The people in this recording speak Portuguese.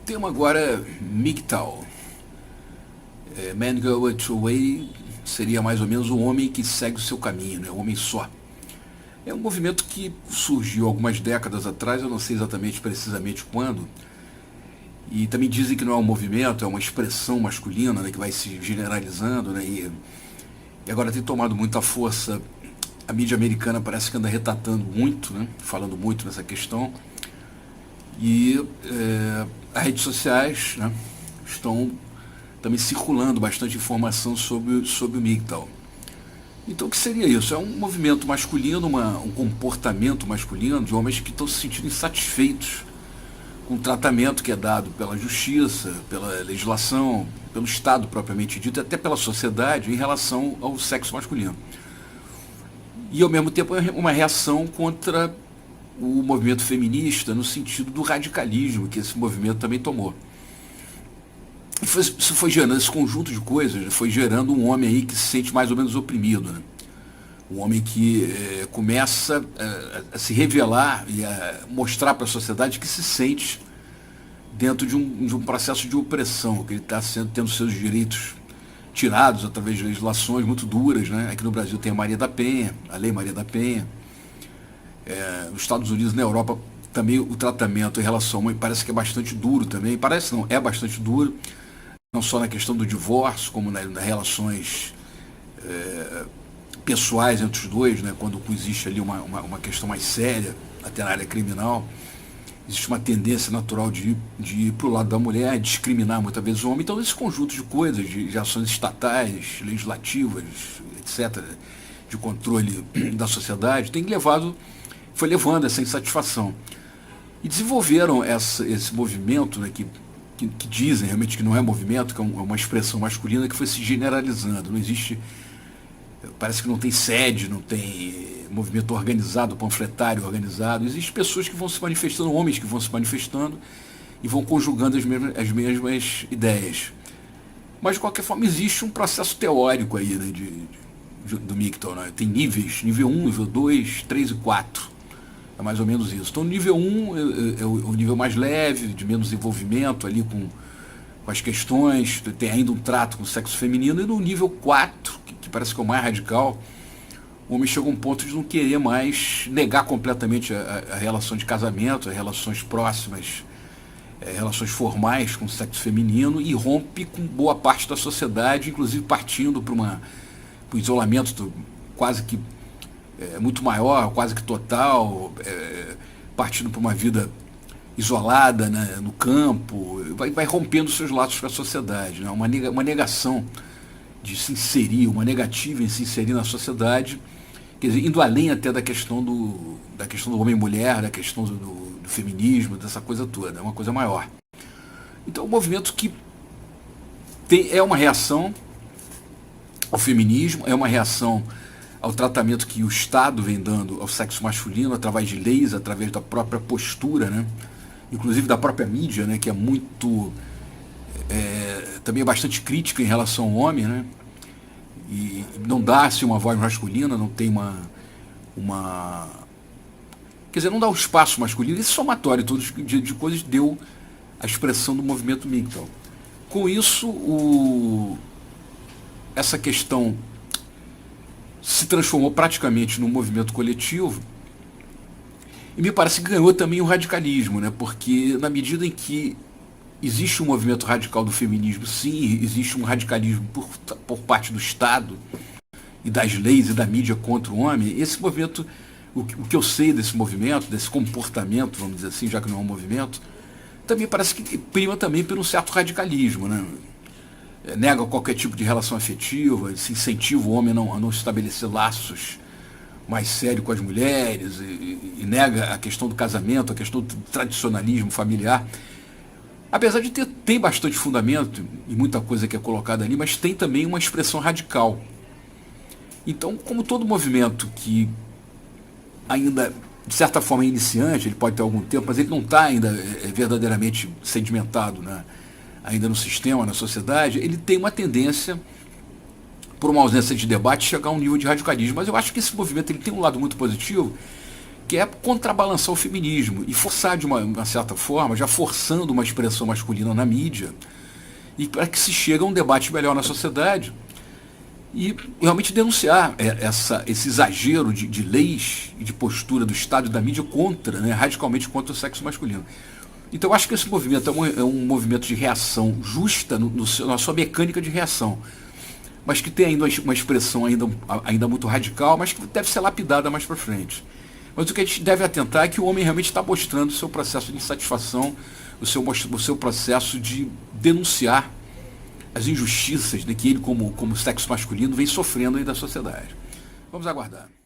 tema agora é MGTOW. Man Go Your Way seria mais ou menos um homem que segue o seu caminho, né? Um homem só. É um movimento que surgiu algumas décadas atrás, eu não sei exatamente precisamente quando, e também dizem que não é um movimento, é uma expressão masculina, né, que vai se generalizando, né, e agora tem tomado muita força. A mídia americana parece que anda retratando muito, né, falando muito nessa questão, e as redes sociais, né, estão também circulando bastante informação sobre o MGTOW. Então o que seria isso? É um movimento masculino, um comportamento masculino de homens que estão se sentindo insatisfeitos com o tratamento que é dado pela justiça, pela legislação, pelo Estado propriamente dito, e até pela sociedade em relação ao sexo masculino. E ao mesmo tempo é uma reação contra o movimento feminista no sentido do radicalismo que esse movimento também tomou. Isso foi gerando, esse conjunto de coisas foi gerando um homem aí que se sente mais ou menos oprimido, né? Um homem que começa a se revelar e a mostrar para a sociedade que se sente dentro de um processo de opressão, que ele está tendo seus direitos tirados através de legislações muito duras, né? Aqui no Brasil tem a Maria da Penha, a Lei Maria da Penha. Nos Estados Unidos, na Europa, também o tratamento em relação à mãe parece que é bastante duro também. Parece não, é bastante duro. Não só na questão do divórcio, como nas relações pessoais entre os dois, né, quando existe ali uma questão mais séria, até na área criminal, existe uma tendência natural de ir para o lado da mulher, discriminar muitas vezes o homem. Então, esse conjunto de coisas, de ações estatais, legislativas, etc., de controle da sociedade, foi levando essa insatisfação. E desenvolveram esse movimento, né, que dizem realmente que não é movimento, que é uma expressão masculina que foi se generalizando. Não existe, parece que não tem sede, não tem movimento organizado, panfletário organizado. Existem pessoas que vão se manifestando, homens que vão se manifestando e vão conjugando as mesmas ideias. Mas, de qualquer forma, existe um processo teórico aí, né, do MGTOW, né? Tem níveis, nível 1, nível 2, 3 e 4. É mais ou menos isso. Então, o nível 1 é o nível mais leve, de menos envolvimento ali com as questões, tem ainda um trato com o sexo feminino, e no nível 4, que parece que é o mais radical, o homem chega a um ponto de não querer mais negar completamente a relação de casamento, as relações próximas, relações formais com o sexo feminino, e rompe com boa parte da sociedade, inclusive partindo para um isolamento quase que muito maior, quase que total, partindo para uma vida isolada, né, no campo, vai rompendo seus laços com a sociedade, né, uma negação de se inserir, uma negativa em se inserir na sociedade, quer dizer, indo além até da questão do homem e mulher, da questão do feminismo, dessa coisa toda, é uma coisa maior. Então, o movimento que é uma reação ao feminismo, é uma reação ao tratamento que o Estado vem dando ao sexo masculino através de leis, através da própria postura, né? Inclusive da própria mídia, né? Que é muito também é bastante crítica em relação ao homem, né? E não dá-se uma voz masculina, não tem quer dizer, não dá o espaço masculino. Esse somatório todo de coisas deu a expressão do movimento MGTOW. Com isso, essa questão se transformou praticamente num movimento coletivo, e me parece que ganhou também o radicalismo, né? Porque na medida em que existe um movimento radical do feminismo, sim, existe um radicalismo por parte do Estado e das leis e da mídia contra o homem, esse movimento, o que eu sei desse movimento, desse comportamento, vamos dizer assim, já que não é um movimento, também parece que prima também por um certo radicalismo, né? Nega qualquer tipo de relação afetiva, se incentiva o homem a não estabelecer laços mais sérios com as mulheres, e nega a questão do casamento, a questão do tradicionalismo familiar. Apesar de tem bastante fundamento e muita coisa que é colocada ali, mas tem também uma expressão radical. Então, como todo movimento que ainda, de certa forma, é iniciante, ele pode ter algum tempo, mas ele não está ainda verdadeiramente sedimentado, né? Ainda no sistema, na sociedade, ele tem uma tendência, por uma ausência de debate, chegar a um nível de radicalismo. Mas eu acho que esse movimento ele tem um lado muito positivo, que é contrabalançar o feminismo e forçar de uma certa forma, já forçando uma expressão masculina na mídia, e para que se chegue a um debate melhor na sociedade e realmente denunciar esse exagero de leis e de postura do Estado e da mídia contra, né, radicalmente contra o sexo masculino. Então eu acho que esse movimento é um movimento de reação justa na sua mecânica de reação, mas que tem ainda uma expressão ainda muito radical, mas que deve ser lapidada mais para frente. Mas o que a gente deve atentar é que o homem realmente está mostrando o seu processo de insatisfação, o seu processo de denunciar as injustiças, né, que ele, como sexo masculino, vem sofrendo aí da sociedade. Vamos aguardar.